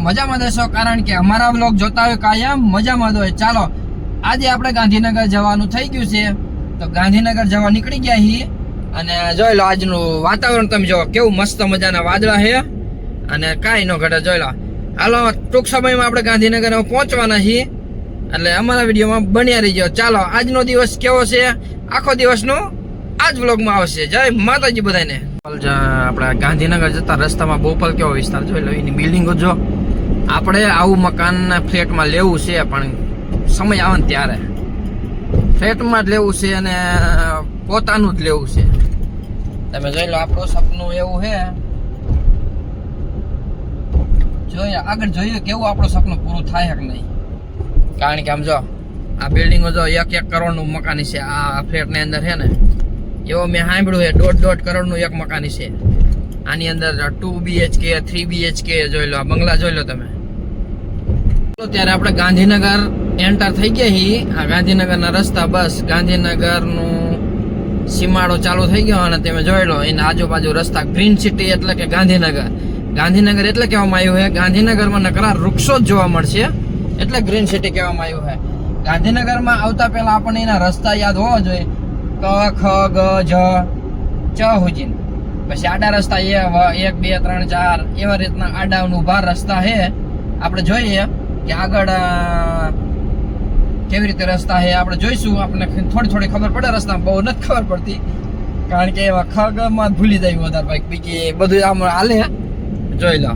મજામાં દેશો, કારણ કે અમારા બ્લોગ જોતા હોય કાયમ મજામાં હોય। ચાલો આજે આપણે ગાંધીનગર જવાનું થઈ ગયું છે, તો ગાંધીનગર જવા નીકળી ગયા છીએ। અને જોઈ લો આજનું વાતાવરણ તમે જો કેવું મસ્ત મજાના વાદળા છે અને કાંઈ ન ઘટે। જોઈ લો હાલો ટૂંક સમયમાં આપણે ગાંધીનગર પહોંચવાના છીએ, એટલે અમારા વિડીયોમાં બન્યા રહીજો। ચાલો આજનો દિવસ કેવો છે આખો દિવસનો આજ વ્લોગમાં આવશે। જય માતાજી બધાને। આપણે ગાંધીનગર જતા રસ્તામાં બોપલ કેવો વિસ્તાર જોઈ લો, એની બિલ્ડિંગો જો। આપણે આવું મકાન ફ્લેટમાં લેવું છે, પણ સમય આવે ને ત્યારે ફ્લેટમાં જ લેવું છે અને પોતાનું જ લેવું છે। તમે જોઈ લો આપણું સપનું એવું છે, જોઈએ આગળ જોઈએ કેવું આપણું સપનું પૂરું થાય કે નહીં। કારણ કે આમ જો આ બિલ્ડિંગો જો 1-1 કરોડનું મકાન છે આ ફ્લેટની અંદર છે ને, એવો મેં સાંભળ્યું છે 1.5 કરોડનું એક મકાન છે। આની અંદર 2 BHK 3 BHK જોઈ લો, આ બંગલા જોઈ લો તમે। ત્યારે આપણે ગાંધીનગર એન્ટર થઈ ગયા છીએ। આ ગાંધીનગરના રસ્તા બસ ગાંધીનગરનું સીમાડો ચાલુ થઈ ગયો અને તમે જોઈ લો એના આજુબાજુ રસ્તા ગ્રીન સિટી એટલે કે ગાંધીનગર। ગાંધીનગર એટલે કહેવામાં આવ્યું છે ગાંધીનગરમાં નકરા વૃક્ષો જ જોવા મળશે, એટલે ગ્રીન સિટી કહેવામાં આવ્યું છે। ગાંધીનગરમાં આવતા પહેલા આપણને એના રસ્તા યાદ હોવા જોઈએ, ક ખ ગ જ ચ સુધી। પછી આડા રસ્તા 1 2 3 4 એવા રીતના આડા ઉભા રસ્તા છે। આપણે જોઈએ કે આગળ કેવી રીતે રસ્તા છે આપણે જોઈશું। આપણને થોડી ખબર પડે, રસ્તા બહુ નથી ખબર પડતી, કારણ કે એવા ખગમાં ભૂલી જાય વધારે ભાઈ, બીજી બધું આમ હાલે। જોઈ લો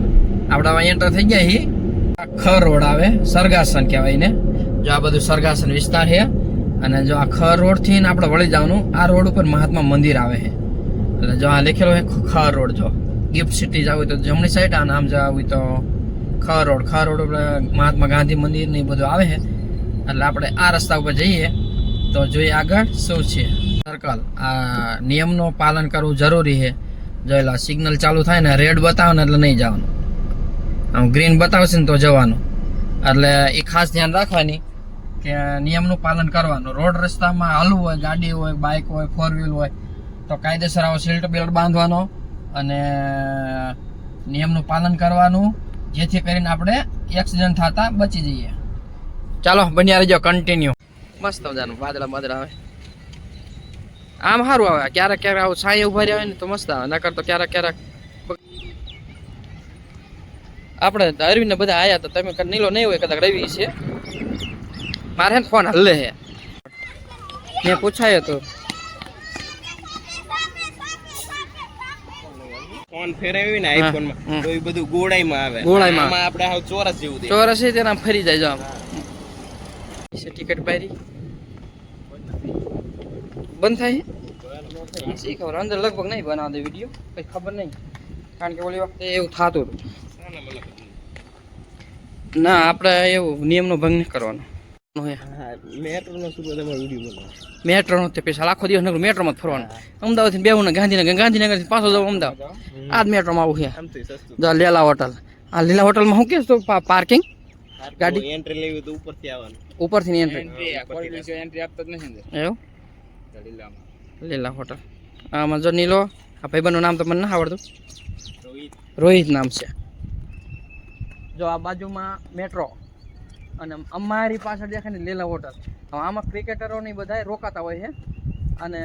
આપણે હવે એન્ટર થઈ ગયા છીએ। ખ રોડ આવે, સરગાસન કહેવાય ને, જો આ બધું સરગાસન વિસ્તાર છે। અને જો આ ખ રોડ થી આપણે વળી જવાનું, આ રોડ ઉપર મહાત્મા મંદિર આવે છે, એટલે જો આ લખેલો છે ખ રોડ। જો ગિફ્ટ સિટી જાવ તો જમણી સાઈડ, અને આમ જાવ તો ખ રોડ ઉપર મહાત્મા ગાંધી મંદિર ને બધું આવે છે। એટલે આપણે આ રસ્તા ઉપર જઈએ તો જોઈએ આગળ શું છે। સર્કલ, આ નિયમનું પાલન કરવું જરૂરી છે। જોઈ લો સિગ્નલ ચાલુ થાય ને રેડ બતાવે ને એટલે નહીં જવાનું, આમ ગ્રીન બતાવશે ને તો જવાનું। એટલે એ ખાસ ધ્યાન રાખવાની કે નિયમનું પાલન કરવાનું। રોડ રસ્તામાં હાલવું હોય, ગાડી હોય, બાઇક હોય, 4 વ્હીલ હોય તો કાયદેસર આવો સીટ બેલ્ટ બાંધવાનો અને નિયમનું પાલન કરવાનું, જેથી કરીને આપણે એક્સિડન્ટ થતા બચી જઈએ। ચાલો બન્યા રહેજો કન્ટિન્યુ। મસ્ત મજાનું વાદળા આવે, આમ સારું આવે। ક્યારેક આવું છાંય ઉભા રહ્યા હોય ને તો મસ્ત આવે, નકર તો ક્યારેક આપણે અરવિંદ ને બધા આયા તો તમે નીલો નહીં હોય, કદાચ રવિ છે મારે ફોન હલ્લે છે, મેં પૂછાય તો ફોન ફેરવી ને આઈફોન માં તો એ બધું ગોળાઈમાં આવે, ગોળાઈમાં આપણે હાવ ચોરસ જેવું દેખાય। ચોરસ છે તેના ફરી જાય જો આમ ટિકિટ પારી બંધ થાય શી ખબર, અંદર લગભગ નહીં બનાવ દે વિડીયો, કઈ ખબર નહીં, કારણ કે ઓલી વખતે એવું થતું હતું ના। આપણે એવું નિયમનો ભંગ નહીં કરવાનો। મેટ્રો નો તે પૈસા આખો દિવસ મેટ્રોમાં જ ફરવાનું, અમદાવાદ થી બેવું ને ગાંધીનગર થી પાછો જવું અમદાવાદ, આ જ મેટ્રોમાં આવું છે। જો લીલા હોટલ, આ લીલા હોટલમાં શું કે પાર્કિંગ ગાડી એન્ટ્રી લેવી તો ઉપરથી આવવાનું, ઉપરથી એન્ટ્રી આપતો જ નથી એવું। લીલા હોટલ આમાં જો નીલો, આ ભાઈબંધનું નામ તો મને ના આવડતું, રોહિત નામ છે। જો આ બાજુમાં મેટ્રો અને અમારી પાછળ દેખાય ને લીલા હોટલ। હવે આમાં ક્રિકેટરો ની બધા રોકાતા હોય છે। અને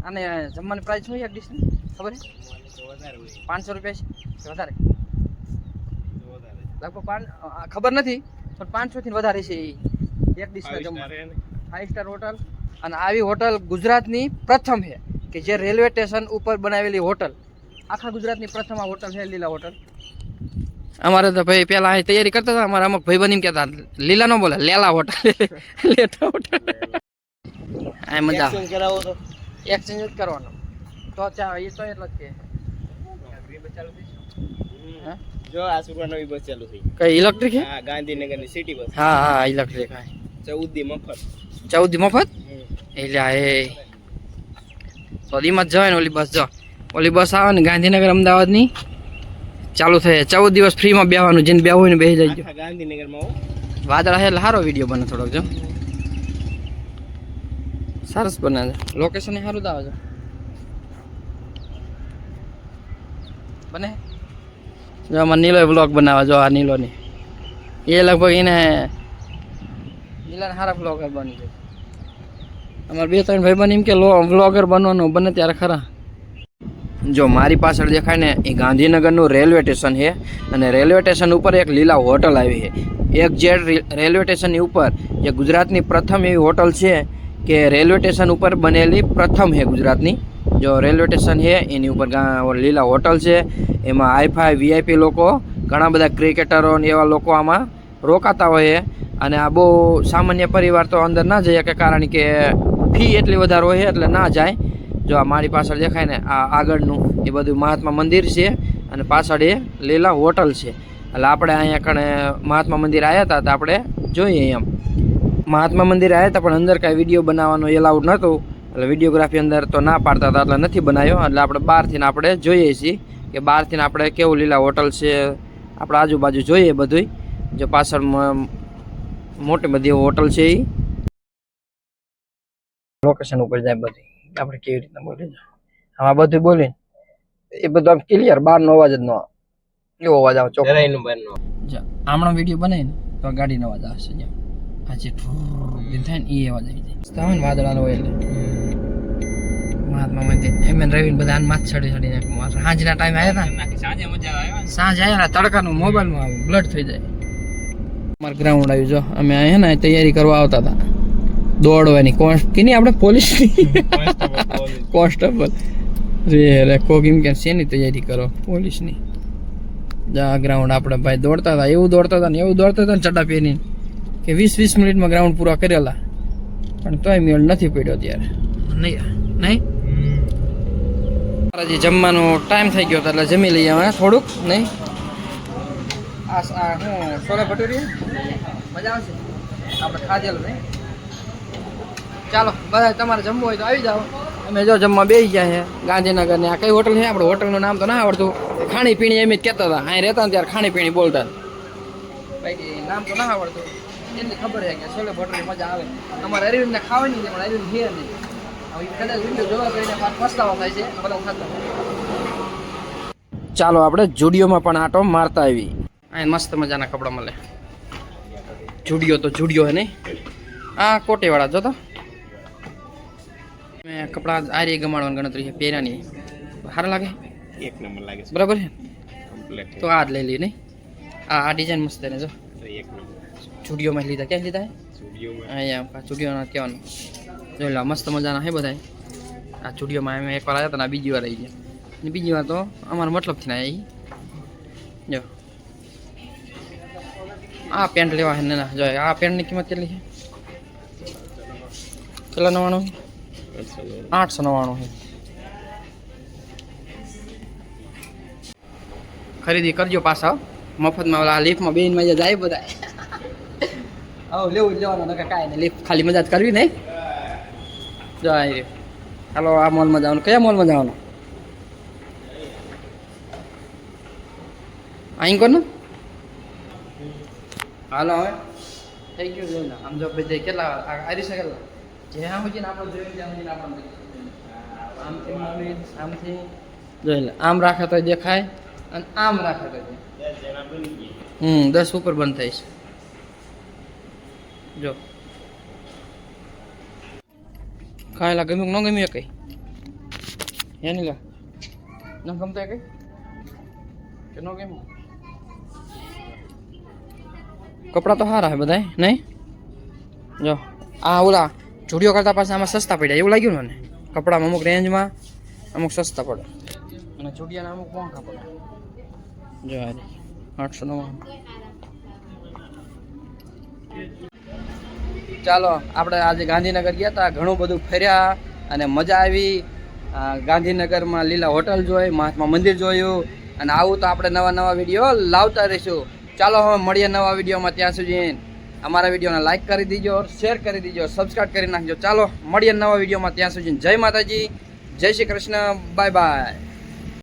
આને જમવાની પ્રાઇસ શું એક ડીશની ખબર છે? 500 રૂપિયા છે વધારે, લગભગ ખબર નથી પણ 500 થી વધારે છે એક ડીશના જમવાનું। 5 સ્ટાર હોટલ, અને આવી હોટલ ગુજરાતની પ્રથમ છે કે જે રેલવે સ્ટેશન ઉપર બનાવેલી હોટલ, આખા ગુજરાતની પ્રથમ આ હોટલ છે લીલા હોટલ। અમારે તો ભાઈ પેલા અહીં તૈયારી કરતા હતા, અમારા અમુક ભાઈ બંધ કહેતા લીલા નો બોલે, લેલા હોટલ લેટા હોટલ। આ મજા કરાવો તો એક્સચેન્જ જ કરવાનો તો ચા એ તો એટલો જ કે જો આ સુરવા નવી બસ ચાલુ થઈ, કઈ ઇલેક્ટ્રિક છે? હા ગાંધીનગરની સિટી બસ। હા ઇલેક્ટ્રિક, 14 મફત 14 મફત એટલે એ સોદીમાં જ જવાય ને। ઓલી બસ જો, ઓલી બસ આવે ને ગાંધીનગર અમદાવાદની ચાલુ થાય, 14 દિવસ ફ્રીમાં બેવાનું, જેને બેવું હોય ને બેસી જાય। ગાંધીનગરમાં વાદળા છે એટલે સારો વિડીયો બને, થોડોક જો સરસ બને છે, લોકેશન સારું જ આવે છે બને। જો આમાં નીલો બ્લોગ બનાવવા, જો આ નીલોની એ લગભગ એને નીલાને સારા બ્લોગર બની જાય. અમારે 2-3 ભાઈ બની એમ કે બ્લોગર બનવાનું બને ત્યારે ખરા. જો મારી પાછળ દેખાય ને એ ગાંધીનગરનું રેલવે સ્ટેશન છે અને રેલવે સ્ટેશન ઉપર એક લીલા હોટલ આવી છે. એક્ઝેક્ટ રેલવે સ્ટેશનની ઉપર જે ગુજરાતની પ્રથમ એવી હોટલ છે કે રેલવે સ્ટેશન ઉપર બનેલી પ્રથમ છે ગુજરાતની. જો રેલવે સ્ટેશન છે એની ઉપર લીલા હોટલ છે. એમાં હાઈફાઈ વીઆઈપી લોકો, ઘણા બધા ક્રિકેટરો ને એવા લોકો આમાં રોકાતા હોય. અને આ બહુ સામાન્ય પરિવાર તો અંદર ના જઈએ કે કારણ કે ફી એટલી વધારે હોય એટલે ના જાય. જો આ મારી પાછળ દેખાય ને આ આગળનું એ બધું મહાત્મા મંદિર છે અને પાછળ એ લીલા હોટલ છે. એટલે આપણે અહીંયા કણે મહાત્મા મંદિર આવ્યા હતા તો આપણે જોઈએ એમ. મહાત્મા મંદિર આવ્યા હતા પણ અંદર કાંઈ વિડીયો બનાવવાનો એલાઉડ નહોતું એટલે વિડીયોગ્રાફી અંદર તો ના પાડતા હતા એટલે નથી બનાવ્યો. એટલે આપણે બહારથી આપણે જોઈએ છીએ કે બહારથી આપણે કેવું લીલા હોટલ છે આપણે આજુબાજુ જોઈએ બધું. જો પાછળ મોટી બધી હોટલ છે એ લોકેશન ઉપર જાય બધી આપણે કેવી રીતના બોલી આમાં બધું બોલીને એ બધું આમ ક્લિયર બહારનો અવાજ જ ન આવે એવો અવાજ આવે ચોખ્ખો. આમણો વિડીયો બનાવીને તો ગાડીનો અવાજ આવશે. જેમ આજે થાય ને એ અવાજ આવી જાય ને વાદળાનો હોય એટલે મહાત્મા મંદિર એમ રવિને બધા માથ ચડી ચડીને સાંજના ટાઈમ આવ્યા હતા. સાંજ આવ્યા ને તડકાનું મોબાઈલમાં આવે બ્લડ થઈ જાય. અમારું ગ્રાઉન્ડ આવ્યું જો અમે અહીંયા ને તૈયારી કરવા આવતા હતા દોડવાની કોની આપણે પોલીસની કોન્સ્ટેબલ રે કોક એમ કે શેની તૈયારી કરો પોલીસની. જા ગ્રાઉન્ડ આપણે ભાઈ દોડતા હતા એવું દોડતા હતા ને ચડા પહેરીને કે 20-20 મિનિટમાં ગ્રાઉન્ડ પૂરા કરેલા પણ તોય મેળ નથી પડ્યો ત્યારે નહીં. જે જમવાનો ટાઈમ થઈ ગયો હતો એટલે જમી લઈએ હવે થોડુંક નહીં. આ હું છોલે ભટુરી મજા આવશે આપણે ખાધેલું નહીં. ચાલો બધા તમારે જમવું હોય તો આવી જાઓ. અમે જો જમવા બેસી ગયા છે ગાંધીનગર ને આ કઈ હોટલ છે આપણે હોટલનું નામ તો ના આવડતું. ખાણી પીણી એમ જ કહેતા હતા અહીં રહેતા ને ત્યારે ખાણી પીણી બોલતા બાકી નામ તો ના આવડતું. એની ખબર છે કે છોલે ભટુરી મજા આવે. અમારે અરવિંદને ખાવાની છે પણ અરવિંદ છે નહીં. હવે કદાચ વિડીયો જોવા કરીને પસ્તાવો થાય છે બધા ખાતા. ચાલો આપણે જુડિયોમાં પણ આટો મારતા આવી. અહીં મસ્ત મજાના કપડાં મળે. જુડિયો તો જુડિયો હે નહીં. આ કોટીવાળા જોતા મેં કપડાં આરી ગમાડવાની ગણતરી છે પહેર્યાની સારા લાગે એક નંબર લાગે છે બરાબર છે કમ્પ્લીટ. તો આ જ લઈ લઈએ નહીં. આ ડિઝાઇન મસ્ત ને જો એક નંબર જુડિયોમાં લીધા ક્યાં લીધા હે સ્ટુડિયોમાં અહીંયા જુડિયોના કહેવાનું જોઈ લો મસ્ત મજાના હે બધા. આ જુડિયોમાં અમે એકવાર આવ્યા હતા ને બીજી વાર આવી ગયા અને બીજી વાર તો અમારા મતલબથી ના આવી. જો આ પેન્ટ લેવા છે ના જો આ પેન્ટની કિંમત કેટલી છે કેટલા 99 899 છે. ખરીદી કરજો પાછા મફતમાં ઓલા લિફ્ટમાં બેન મજા જાય બધા. આવો લેવું જ લેવાનું નકર કાંઈ નહીં લિફ્ટ ખાલી મજા જ કરવી નહીં. જો આવી હાલો આ મોલમાં જવાનું. કયા મોલમાં જવાનું અહીં કોને હાલો હવે થઈ ગયું જોઈ આમ જો ભાઈ કેટલા આવી શકે કેટલા જ્યાં સુધી આપણે જોઈને ત્યાં સુધી આપણે આમથી આમથી જોઈ લે. આમ રાખે તો દેખાય અને આમ રાખે તો 10 ઉપર બંધ થાય છે. જો ખાયેલા ગમ્યું ન ગમ્યું કઈ એની લા ન ગમતા કઈ કે ન ગમ્યું. કપડાં તો સારા હે બધા નહીં. જો આ ઓલા જુડિયો કરતા પાછા આમાં સસ્તા પડ્યા એવું લાગ્યું ને. કપડામાં અમુક રેન્જમાં અમુક સસ્તા પડે અને જુડિયાના અમુક મોંઘા પડે. જો 899. ચાલો આપણે આજે ગાંધીનગર ગયા હતા ઘણું બધું ફર્યા અને મજા આવી. ગાંધીનગરમાં લીલા હોટલ જોઈ મહાત્મા મંદિર જોયું અને આવું તો આપણે નવા નવા વિડીયો લાવતા રહીશું. ચાલો હવે મળીએ નવા વિડીયોમાં. ત્યાં સુધી અમારા વિડીયોને લાઈક કરી દીજો, શેર કરી દીજો, સબસ્ક્રાઈબ કરી નાખજો. ચાલો મળીએ નવા વિડીયોમાં. ત્યાં સુધી જય માતાજી, જય શ્રી કૃષ્ણ, બાય બાય.